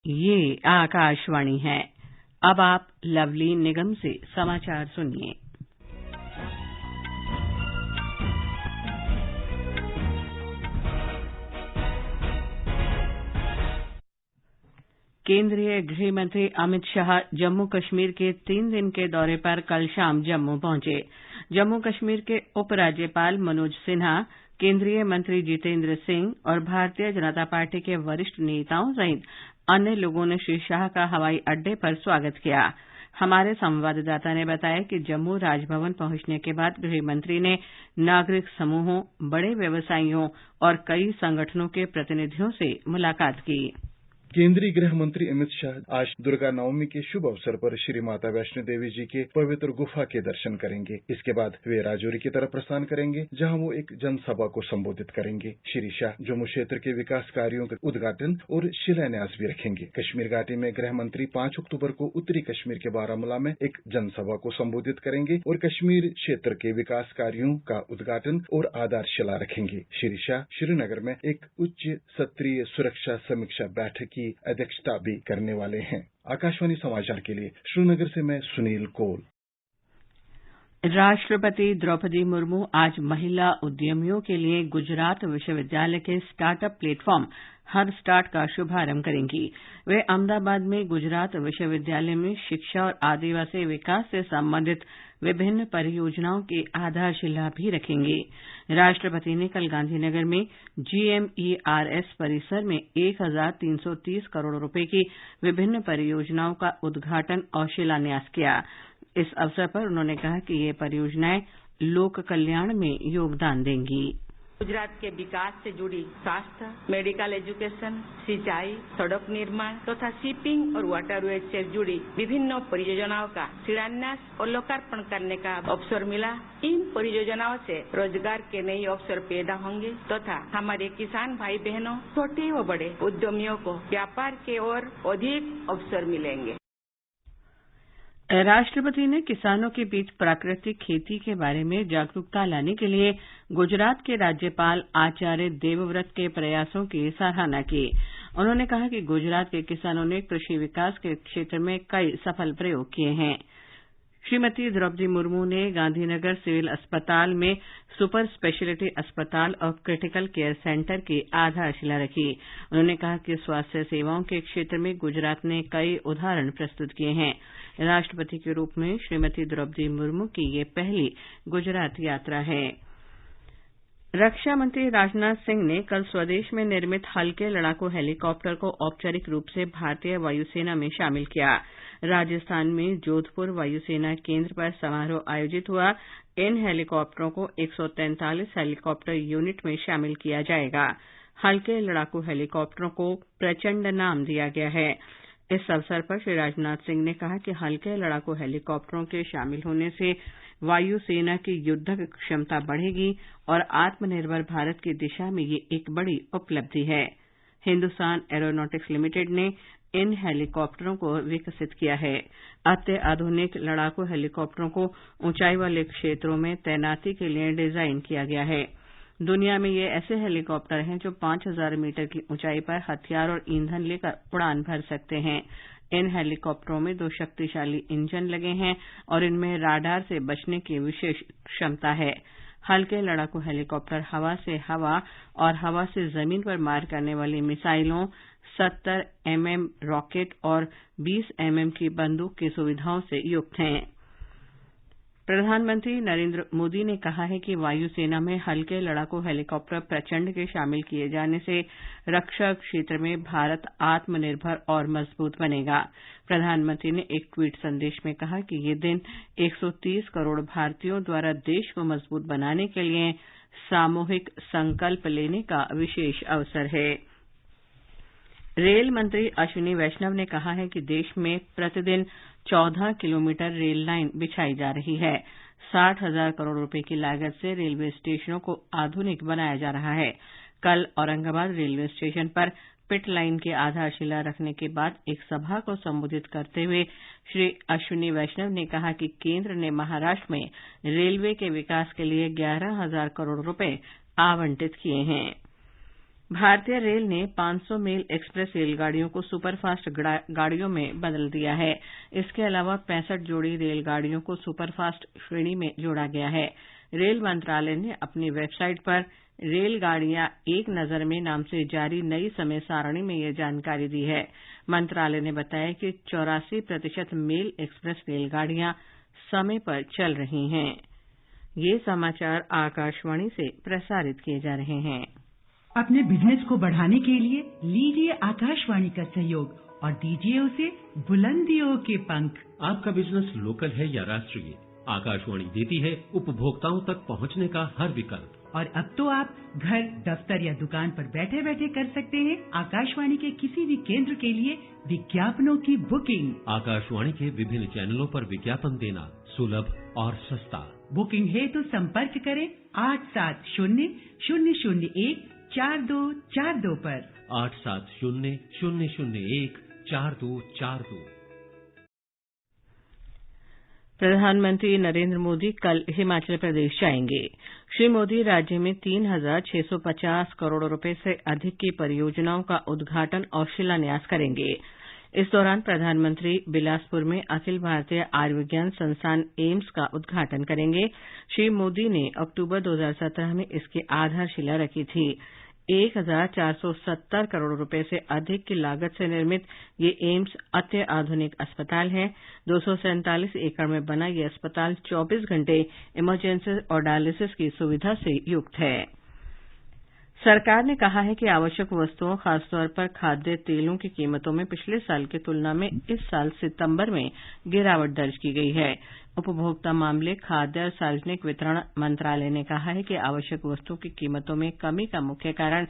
ये आकाशवाणी है। अब आप लवली निगम से समाचार सुनिए। केंद्रीय गृह मंत्री अमित शाह जम्मू कश्मीर के 3 दिन के दौरे पर कल शाम जम्मू पहुंचे। जम्मू कश्मीर के उपराज्यपाल मनोज सिन्हा, केंद्रीय मंत्री जितेंद्र सिंह और भारतीय जनता पार्टी के वरिष्ठ नेताओं सहित अन्य लोगों ने श्री शाह का हवाई अड्डे पर स्वागत किया। हमारे संवाददाता ने बताया कि जम्मू राजभवन पहुंचने के बाद गृह मंत्री ने नागरिक समूहों, बड़े व्यवसायियों और कई संगठनों के प्रतिनिधियों से मुलाकात की। केंद्रीय गृह मंत्री अमित शाह आज दुर्गा नवमी के शुभ अवसर पर श्री माता वैष्णो देवी जी के पवित्र गुफा के दर्शन करेंगे। इसके बाद वे राजौरी की तरफ प्रस्थान करेंगे, जहां वो एक जनसभा को संबोधित करेंगे। श्री शाह जम्मू क्षेत्र के विकास कार्यों का उद्घाटन और शिलान्यास भी रखेंगे। कश्मीर घाटी में गृह मंत्री 5 अक्टूबर को उत्तरी कश्मीर के बारामूला में एक जनसभा को संबोधित करेंगे और कश्मीर क्षेत्र के विकास कार्यों का उद्घाटन और आधारशिला रखेंगे। श्री शाह श्रीनगर में एक उच्च स्तरीय सुरक्षा समीक्षा बैठक की अध्यक्षता भी करने वाले हैं। आकाशवाणी समाचार के लिए श्रीनगर से मैं सुनील कौल। राष्ट्रपति द्रौपदी मुर्मू आज महिला उद्यमियों के लिए गुजरात विश्वविद्यालय के स्टार्टअप प्लेटफॉर्म हर स्टार्ट का शुभारंभ करेंगी। वे अहमदाबाद में गुजरात विश्वविद्यालय में शिक्षा और आदिवासी विकास से संबंधित विभिन्न परियोजनाओं की आधारशिला भी रखेंगी। राष्ट्रपति ने कल गांधीनगर में GMERS परिसर में 1,330 करोड़ रुपए की विभिन्न परियोजनाओं का उद्घाटन और शिलान्यास किया। इस अवसर पर उन्होंने कहा कि ये परियोजनाएं लोक कल्याण में योगदान देंगी। गुजरात के विकास से जुड़ी स्वास्थ्य, मेडिकल एजुकेशन, सिंचाई, सड़क निर्माण तथा शिपिंग और वाटरवेज से जुड़ी विभिन्न परियोजनाओं का शिलान्यास और लोकार्पण करने का अवसर मिला। इन परियोजनाओं से रोजगार के नए अवसर पैदा होंगे तथा हमारे किसान भाई बहनों, छोटे व बड़े उद्यमियों को व्यापार के ओर अधिक अवसर मिलेंगे। राष्ट्रपति ने किसानों के बीच प्राकृतिक खेती के बारे में जागरूकता लाने के लिए गुजरात के राज्यपाल आचार्य देवव्रत के प्रयासों की सराहना की। उन्होंने कहा कि गुजरात के किसानों ने कृषि विकास के क्षेत्र में कई सफल प्रयोग किए हैं। श्रीमती द्रौपदी मुर्मू ने गांधीनगर सिविल अस्पताल में सुपर स्पेशलिटी अस्पताल और क्रिटिकल केयर सेंटर की आधारशिला रखी। उन्होंने कहा कि स्वास्थ्य सेवाओं के क्षेत्र में गुजरात ने कई उदाहरण प्रस्तुत किए हैं। राष्ट्रपति के रूप में श्रीमती द्रौपदी मुर्मू की ये पहली गुजरात यात्रा है। रक्षा मंत्री राजनाथ सिंह ने कल स्वदेश में निर्मित हल्के लड़ाकू हेलीकॉप्टर को औपचारिक रूप से भारतीय वायुसेना में शामिल किया। राजस्थान में जोधपुर वायुसेना केंद्र पर समारोह आयोजित हुआ। इन हेलीकॉप्टरों को 143 हेलीकॉप्टर यूनिट में शामिल किया जाएगा। हल्के लड़ाकू हेलीकॉप्टरों को प्रचंड नाम दिया गया है। इस अवसर पर श्री राजनाथ सिंह ने कहा कि हल्के लड़ाकू हेलीकॉप्टरों के शामिल होने से वायुसेना की युद्धक क्षमता बढ़ेगी और आत्मनिर्भर भारत की दिशा में ये एक बड़ी उपलब्धि है। हिंदुस्तान एरोनॉटिक्स लिमिटेड ने इन हेलीकॉप्टरों को विकसित किया है। अत्याधुनिक लड़ाकू हेलीकॉप्टरों को ऊंचाई वाले क्षेत्रों में तैनाती के लिए डिजाइन किया गया है। दुनिया में ये ऐसे हेलीकॉप्टर हैं जो 5,000 मीटर की ऊंचाई पर हथियार और ईंधन लेकर उड़ान भर सकते हैं। इन हेलीकॉप्टरों में 2 शक्तिशाली इंजन लगे हैं और इनमें राडार से बचने की विशेष क्षमता है। हल्के लड़ाकू हेलीकॉप्टर हवा से हवा और हवा से जमीन पर मार करने वाली मिसाइलों, 70 mm रॉकेट और 20 mm की बंदूक की सुविधाओं से युक्त हैं। प्रधानमंत्री नरेंद्र मोदी ने कहा है कि वायुसेना में हल्के लड़ाकू हेलीकॉप्टर प्रचंड के शामिल किए जाने से रक्षा क्षेत्र में भारत आत्मनिर्भर और मजबूत बनेगा। प्रधानमंत्री ने एक ट्वीट संदेश में कहा कि ये दिन 130 करोड़ भारतीयों द्वारा देश को मजबूत बनाने के लिए सामूहिक संकल्प लेने का विशेष अवसर है। रेल मंत्री अश्विनी वैष्णव ने कहा है कि देश में प्रतिदिन 14 किलोमीटर रेल लाइन बिछाई जा रही है। 60,000 करोड़ रुपए की लागत से रेलवे स्टेशनों को आधुनिक बनाया जा रहा है। कल औरंगाबाद रेलवे स्टेशन पर पिट लाइन की आधारशिला रखने के बाद एक सभा को संबोधित करते हुए श्री अश्विनी वैष्णव ने कहा कि केंद्र ने महाराष्ट्र में रेलवे के विकास के लिए 11,000 करोड़ रुपए आवंटित किए हैं। भारतीय रेल ने 500 मील एक्सप्रेस रेलगाड़ियों को सुपरफास्ट गाड़ियों में बदल दिया है। इसके अलावा 65 जोड़ी रेलगाड़ियों को सुपरफास्ट श्रेणी में जोड़ा गया है। रेल मंत्रालय ने अपनी वेबसाइट पर रेलगाड़ियां एक नजर में नाम से जारी नई समय सारणी में यह जानकारी दी है। मंत्रालय ने बताया कि 84% मेल एक्सप्रेस रेलगाड़ियां समय पर चल रही हैं। ये समाचार आकाशवाणी से प्रसारित किए जा रहे हैं। अपने बिजनेस को बढ़ाने के लिए लीजिए आकाशवाणी का सहयोग और दीजिए उसे बुलंदियों के पंख। आपका बिजनेस लोकल है या राष्ट्रीय, आकाशवाणी देती है उपभोक्ताओं तक पहुंचने का हर विकल्प। और अब तो आप घर, दफ्तर या दुकान पर बैठे बैठे कर सकते हैं आकाशवाणी के किसी भी केंद्र के लिए विज्ञापनों की बुकिंग। आकाशवाणी के विभिन्न चैनलों पर विज्ञापन देना सुलभ और सस्ता। बुकिंग है तो संपर्क करें 8700014242 पर। 8700014242। प्रधानमंत्री नरेंद्र मोदी कल हिमाचल प्रदेश जाएंगे। श्री मोदी राज्य में 3,650 करोड़ रुपए से अधिक की परियोजनाओं का उद्घाटन और शिलान्यास करेंगे। इस दौरान प्रधानमंत्री बिलासपुर में अखिल भारतीय आयुर्विज्ञान संस्थान एम्स का उद्घाटन करेंगे। श्री मोदी ने अक्टूबर 2017 में इसकी आधारशिला रखी थी। 1,470 करोड़ रुपए से अधिक की लागत से निर्मित ये एम्स अत्याधुनिक अस्पताल है। 247 एकड़ में बना ये अस्पताल 24 घंटे इमरजेंसी और डायलिसिस की सुविधा से युक्त है। सरकार ने कहा है कि आवश्यक वस्तुओं, खासतौर पर खाद्य तेलों की कीमतों में पिछले साल की तुलना में इस साल सितंबर में गिरावट दर्ज की गई है। उपभोक्ता मामले, खाद्य और सार्वजनिक वितरण मंत्रालय ने कहा है कि आवश्यक वस्तुओं की कीमतों में कमी का मुख्य कारण